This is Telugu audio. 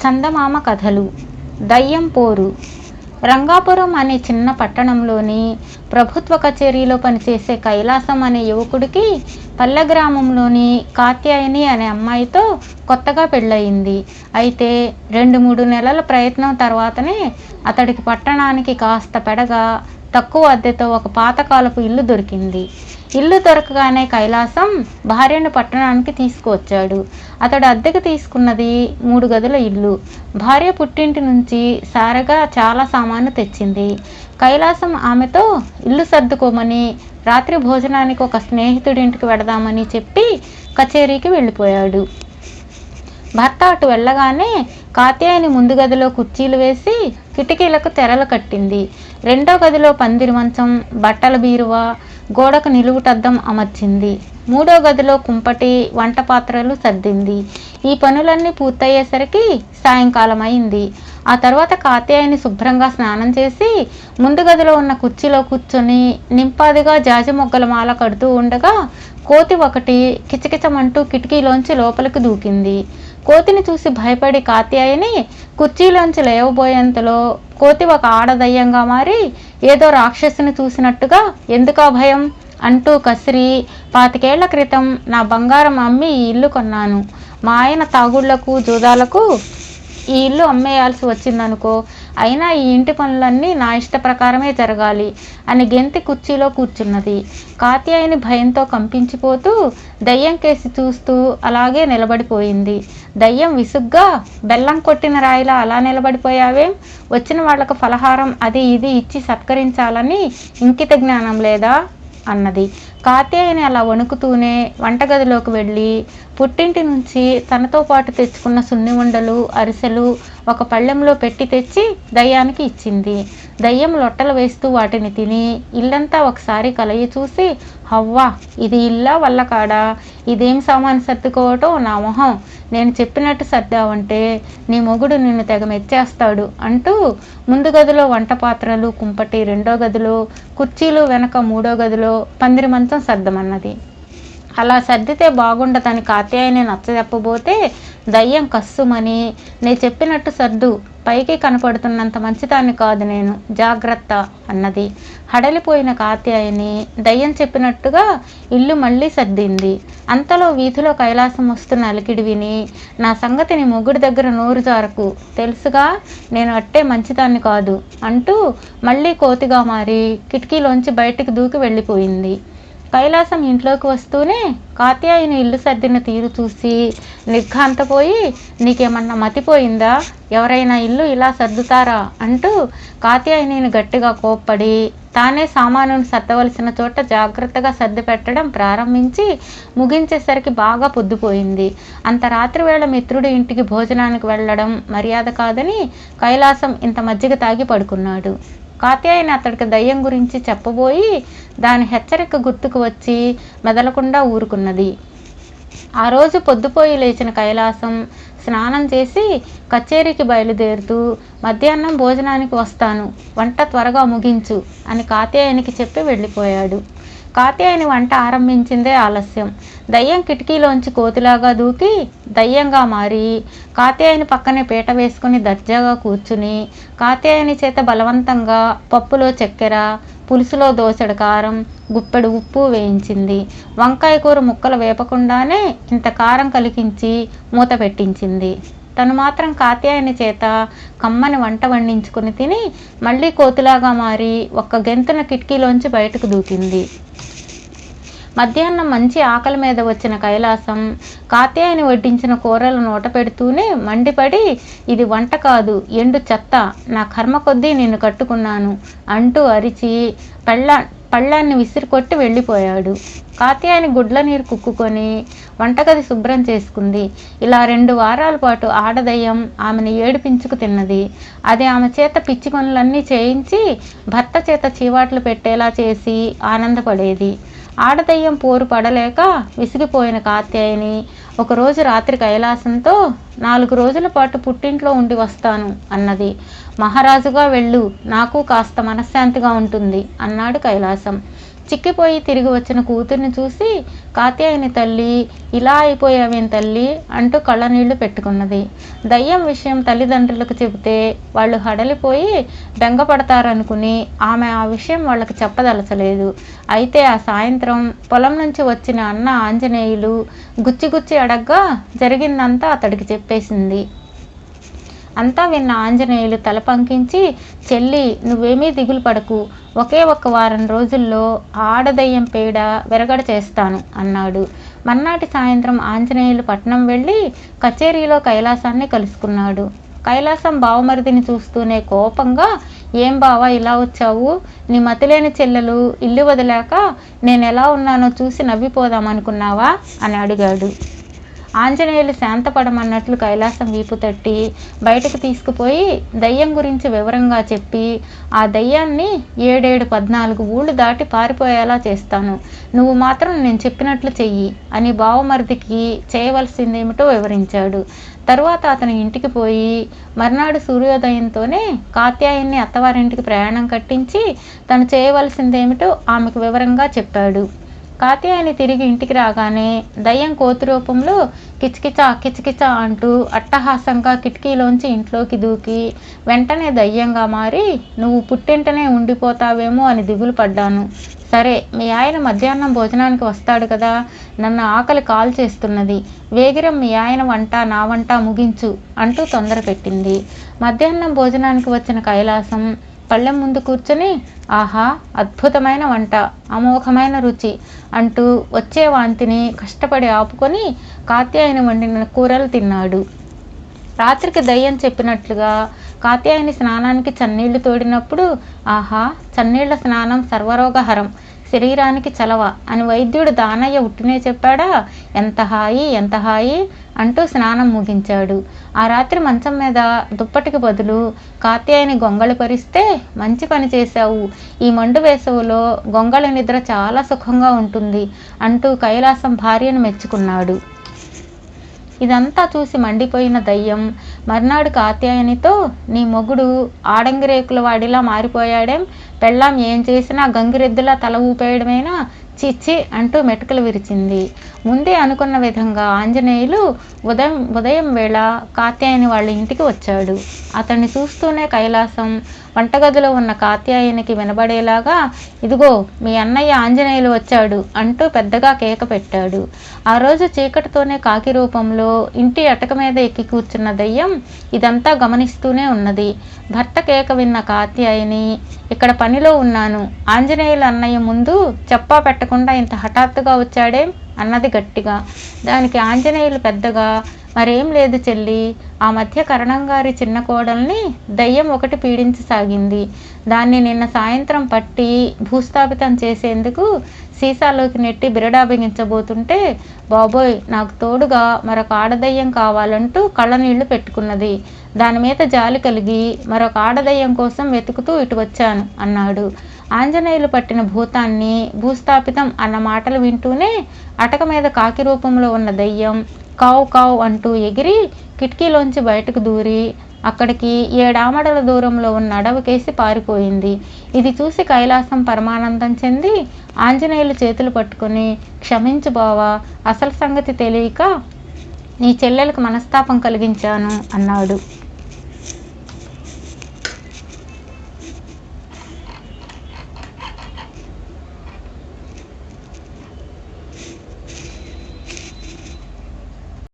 చందమామ కథలు. దయ్యం పోరు. రంగాపురం అనే చిన్న పట్టణంలోని ప్రభుత్వ కచేరీలో పనిచేసే కైలాసం అనే యువకుడికి పల్లె గ్రామంలోని కాత్యాయని అనే అమ్మాయితో కొత్తగా పెళ్ళయింది. అయితే 2-3 నెలల ప్రయత్నం తర్వాతనే అతడికి పట్టణానికి కాస్త పెడగా తక్కువ అద్దెతో ఒక పాతకాలపు ఇల్లు దొరికింది. ఇల్లు దొరకగానే కైలాసం భార్యను పట్టణానికి తీసుకువచ్చాడు. అతడు అద్దెకు తీసుకున్నది 3 గదుల ఇల్లు. భార్య పుట్టింటి నుంచి సారగా చాలా సామాను తెచ్చింది. కైలాసం ఆమెతో ఇల్లు సర్దుకోమని, రాత్రి భోజనానికి ఒక స్నేహితుడింటికి వెడదామని చెప్పి కచేరీకి వెళ్ళిపోయాడు. భర్త అటు వెళ్ళగానే కాత్యాయని ముందు గదిలో కుర్చీలు వేసి కిటికీలకు తెరలు కట్టింది. రెండో గదిలో పందిరి మంచం, బట్టల బీరువా, గోడకు నిలువుటద్దం అమర్చింది. మూడో గదిలో కుంపటి, వంట పాత్రలు సర్దింది. ఈ పనులన్నీ పూర్తయ్యేసరికి సాయంకాలం అయింది. ఆ తర్వాత కాత్యాయని శుభ్రంగా స్నానం చేసి ముందు గదిలో ఉన్న కుర్చీలో కూర్చొని నింపాదిగా జాజి మొగ్గల మాల కడుతూ ఉండగా కోతి ఒకటి కిచకిచమంటూ కిటికీలోంచి లోపలికి దూకింది. కోతిని చూసి భయపడి కాత్యాయని కుర్చీలోంచి లేవబోయేంతలో కోతి ఒక ఆడదయ్యంగా మారి ఏదో రాక్షసుని చూసినట్టుగా "ఎందుకా భయం?" అంటూ కసిరి, "25 ఏళ్ల క్రితం నా బంగారం అమ్మి ఈ ఇల్లు కొన్నాను. మా ఆయన తాగుళ్లకు, జూదాలకు ఈ ఇల్లు అమ్మేయాల్సి వచ్చిందనుకో. అయినా ఈ ఇంటి పనులన్నీ నా ఇష్ట ప్రకారమే జరగాలి" అని గెంతి కుర్చీలో కూర్చున్నది. కాత్యాయని భయంతో కంపించిపోతూ దయ్యం కేసి చూస్తూ అలాగే నిలబడిపోయింది. దయ్యం విసుగ్గా, "బెల్లం కొట్టిన రాయిలా అలా నిలబడిపోయావేం? వచ్చిన వాళ్లకు ఫలహారం అది ఇది ఇచ్చి సత్కరించాలని ఇంకిత జ్ఞానం లేదా?" అన్నది. కాత్యాయని అలా వణుకుతూనే వంటగదిలోకి వెళ్ళి పుట్టింటి నుంచి తనతో పాటు తెచ్చుకున్న సున్ని ఉండలు, అరిసెలు ఒక పళ్ళెంలో పెట్టి తెచ్చి దయ్యానికి ఇచ్చింది. దయ్యం లొట్టలు వేస్తూ వాటిని తిని ఇల్లంతా ఒకసారి కలయి చూసి, "హవ్వా, ఇది ఇల్లా వల్ల కాడా? ఇదేం సామాను సర్దుకోవటం నా మొహం. నేను చెప్పినట్టు సర్దావంటే నీ మొగుడు నిన్ను తెగ మెచ్చేస్తాడు" అంటూ ముందు గదిలో వంట పాత్రలు, కుంపటి రెండో గదిలో, కుర్చీలు వెనక మూడో గదిలో పందిరి మంచం సర్దమన్నది. అలా సర్దితే బాగుండదని కాత్యాయని నచ్చజెప్పబోతే దయ్యం కస్సుమని, "నే చెప్పినట్టు సర్దు. పైకి కనపడుతున్నంత మంచిదాన్ని కాదు నేను, జాగ్రత్త" అన్నది. హడలిపోయిన కాత్యాయని దయ్యం చెప్పినట్టుగా ఇల్లు మళ్ళీ సర్దింది. అంతలో వీధిలో కైలాసం వస్తున్న అలికిడి విని, "నా సంగతి నీ మొగుడి దగ్గర నోరు జారకు, తెలుసుగా నేను అట్టే మంచిదాన్ని కాదు" అంటూ మళ్ళీ కోతిగా మారి కిటికీలోంచి బయటికి దూకి వెళ్ళిపోయింది. కైలాసం ఇంట్లోకి వస్తూనే కాత్యాయని ఇల్లు సర్దిన తీరు చూసి నిర్ఘాంతపోయి, "నీకేమన్నా మతిపోయిందా? ఎవరైనా ఇల్లు ఇలా సర్దుతారా?" అంటూ కాత్యాయనిని గట్టిగా కోప్పడి తానే సామానును సర్దవలసిన చోట జాగ్రత్తగా సర్ది పెట్టడం ప్రారంభించి ముగించేసరికి బాగా పొద్దుపోయింది. అంత రాత్రి వేళ మిత్రుడి ఇంటికి భోజనానికి వెళ్ళడం మర్యాద కాదని కైలాసం ఇంత మజ్జిగ తాగి పడుకున్నాడు. కాత్యాయని అతడికి దయ్యం గురించి చెప్పబోయి దాని హెచ్చరిక గుర్తుకు వచ్చి మెదలకుండా ఊరుకున్నది. ఆ రోజు పొద్దుపోయి లేచిన కైలాసం స్నానం చేసి కచేరీకి బయలుదేరుతూ, "మధ్యాహ్నం భోజనానికి వస్తాను, వంట త్వరగా ముగించు" అని కాత్యాయనికి చెప్పి వెళ్ళిపోయాడు. కాత్యాయని వంట ఆరంభించిందే ఆలస్యం. దయ్యం కిటికీలోంచి కోతిలాగా దూకి దయ్యంగా మారి కాత్యాయని పక్కనే పీట వేసుకుని దర్జాగా కూర్చుని కాత్యాయని చేత బలవంతంగా పప్పులో చక్కెర, పులుసులో దోసెడు కారం, గుప్పెడు ఉప్పు వేయించింది. వంకాయ కూర ముక్కలు వేపకుండానే ఇంత కారం కలిగించి మూత పెట్టించింది. తను మాత్రం కాత్యాయని చేత కమ్మని వంట వండించుకుని తిని మళ్ళీ కోతిలాగా మారి ఒక్క గెంతున కిటికీలోంచి బయటకు దూకింది. మధ్యాహ్నం మంచి ఆకలి మీద వచ్చిన కైలాసం కాత్యాయని వడ్డించిన కూరలు నోట పెడుతూనే మండిపడి, "ఇది వంట కాదు, ఎండు చెత్త. నా కర్మ కొద్దీ నిన్ను కట్టుకున్నాను" అంటూ అరిచి పళ్ళాన్ని విసిరికొట్టి వెళ్ళిపోయాడు. కాత్యాయని గుడ్ల నీరు కుక్కుకొని వంటగది శుభ్రం చేసుకుంది. ఇలా 2 వారాల పాటు ఆడదయ్యం ఆమెను ఏడిపించుకు తిన్నది. అది ఆమె చేత పిచ్చి పనులన్నీ చేయించి భర్త చేత చీవాట్లు పెట్టేలా చేసి ఆనందపడేది. ఆడదయ్యం పోరు పడలేక విసిగిపోయిన కాత్యాయని ఒకరోజు రాత్రి కైలాసంతో, "4 రోజుల పాటు పుట్టింట్లో ఉండి వస్తాను" అన్నది. "మహారాజుగా వెళ్ళు, నాకు కాస్త మనశ్శాంతిగా ఉంటుంది" అన్నాడు కైలాసం. చిక్కిపోయి తిరిగి వచ్చిన కూతుర్ని చూసి కాత్యాయని తల్లి, ఇలా అయిపోయావేం తల్లి అంటూ కళ్ళనీళ్లు పెట్టుకున్నది. దయ్యం విషయం తల్లిదండ్రులకు చెబితే వాళ్ళు హడలిపోయి బెంగపడతారనుకుని ఆమె ఆ విషయం వాళ్ళకి చెప్పదలచలేదు. అయితే ఆ సాయంత్రం పొలం నుంచి వచ్చిన అన్న ఆంజనేయులు గుచ్చి అడగ్గా జరిగిందంతా అతడికి చెప్పేసింది. అంతా విన్న ఆంజనేయులు తల పంకించి, చెల్లి నువ్వేమీ దిగులు పడకు, ఒకే ఒక్క వారం రోజుల్లో ఆడదయ్యం పేడ విరగడ చేస్తాను అన్నాడు. మర్నాటి సాయంత్రం ఆంజనేయులు పట్నం వెళ్ళి కచేరీలో కైలాసాన్ని కలుసుకున్నాడు. కైలాసం బావమరిదిని చూస్తూనే కోపంగా, ఏం బావా ఇలా వచ్చావు? నీ మతిలేని చెల్లెలు ఇల్లు వదిలాక నేనెలా ఉన్నానో చూసి నవ్విపోదామనుకున్నావా అని అడిగాడు. ఆంజనేయులు శాంతపడమన్నట్లు కైలాసం వీపు తట్టి బయటకు తీసుకుపోయి దయ్యం గురించి వివరంగా చెప్పి, ఆ దయ్యాన్ని 7-14 ఊళ్ళు దాటి పారిపోయేలా చేస్తాను, నువ్వు మాత్రం నేను చెప్పినట్లు చెయ్యి అని బావమరిదికి చేయవలసిందేమిటో వివరించాడు. తరువాత అతను ఇంటికి పోయి మర్నాడు సూర్యోదయంతోనే కాత్యాయన్ని అత్తవారింటికి ప్రయాణం కట్టించి తను చేయవలసిందేమిటో ఆమెకు వివరంగా చెప్పాడు. కాత్యాయని తిరిగి ఇంటికి రాగానే దయ్యం కోతి రూపంలో కిచకిచ అంటూ అట్టహాసంగా కిటికీలోంచి ఇంట్లోకి దూకి వెంటనే దయ్యంగా మారి, నువ్వు పుట్టింటనే ఉండిపోతావేమో అని దిగులు పడ్డాను. సరే, మీ ఆయన మధ్యాహ్నం భోజనానికి వస్తాడు కదా, నన్ను ఆకలి కాల్ చేస్తున్నది, వేగిరం మీ ఆయన వంట నా వంట ముగించు అంటూ తొందర పెట్టింది. మధ్యాహ్నం భోజనానికి వచ్చిన కైలాసం పళ్ళెం ముందు కూర్చొని, ఆహా అద్భుతమైన వంట, అమోఘమైన రుచి అంటూ వచ్చే వాంతిని కష్టపడి ఆపుకొని కాత్యాయని వండిన కూరలు తిన్నాడు. రాత్రికి దయ్యం చెప్పినట్లుగా కాత్యాయని స్నానానికి చన్నీళ్లు తోడినప్పుడు, ఆహా చన్నీళ్ల స్నానం సర్వరోగహరం, శరీరానికి చలవ అని వైద్యుడు దానయ్య ఉట్టినే చెప్పాడా? ఎంత హాయి అంటూ స్నానం ముగించాడు. ఆ రాత్రి మంచం మీద దుప్పటికి బదులు కాత్యాయని గొంగళి పరిస్తే, మంచి పని చేశావు, ఈ మండు వేసవిలో గొంగళి నిద్ర చాలా సుఖంగా ఉంటుంది అంటూ కైలాసం భార్యను మెచ్చుకున్నాడు. ఇదంతా చూసి మండిపోయిన దయ్యం మర్నాడు కాత్యాయనితో, నీ మొగుడు ఆడంగిరేకుల వాడిలా మారిపోయాడేం, పెళ్ళాం ఏం చేసినా గంగిరెద్దులా తల ఊపేయడమేనా, చిచ్చి అంటూ మెటుకలు విరిచింది. ముందే అనుకున్న విధంగా ఆంజనేయులు ఉదయం వేళ కాత్యాయని వాళ్ళ ఇంటికి వచ్చాడు. అతన్ని చూస్తూనే కైలాసం వంటగదిలో ఉన్న కాత్యాయనికి వినబడేలాగా, ఇదిగో మీ అన్నయ్య ఆంజనేయులు వచ్చాడు అంటూ పెద్దగా కేక పెట్టాడు. ఆ రోజు చీకటితోనే కాకి రూపంలో ఇంటి అటక మీద ఎక్కి కూర్చున్న దయ్యం ఇదంతా గమనిస్తూనే ఉన్నది. భర్త కేక విన్న కాత్యాయని, ఇక్కడ పనిలో ఉన్నాను, ఆంజనేయులు అన్నయ్య ముందు చెప్పా పెట్టకుండా ఇంత హఠాత్తుగా వచ్చాడేం అన్నది గట్టిగా. దానికి ఆంజనేయులు పెద్దగా, మరేం లేదు చెల్లి, ఆ మధ్య కరణంగారి చిన్న కోడల్ని దయ్యం ఒకటి పీడించసాగింది, దాన్ని నిన్న సాయంత్రం పట్టి భూస్థాపితం చేసేందుకు సీసాలోకి నెట్టి బిరడా బిగించబోతుంటే, బాబోయ్ నాకు తోడుగా మరొక ఆడదయ్యం కావాలంటూ కళ్ళనీళ్లు పెట్టుకున్నది, దాని మీద జాలి కలిగి మరొక ఆడదయ్యం కోసం వెతుకుతూ ఇటు వచ్చాను అన్నాడు. ఆంజనేయులు పట్టిన భూతాన్ని భూస్థాపితం అన్న మాటలు వింటూనే అటక మీద కాకి రూపంలో ఉన్న దయ్యం కావు అంటూ ఎగిరి కిటికీలోంచి బయటకు దూరి అక్కడికి 7 ఆమడల దూరంలో ఉన్న అడవికేసి పారిపోయింది. ఇది చూసి కైలాసం పరమానందం చెంది ఆంజనేయులు చేతులు పట్టుకుని, క్షమించు బావా, అసలు సంగతి తెలియక నీ చెల్లెలకు మనస్తాపం కలిగించాను అన్నాడు.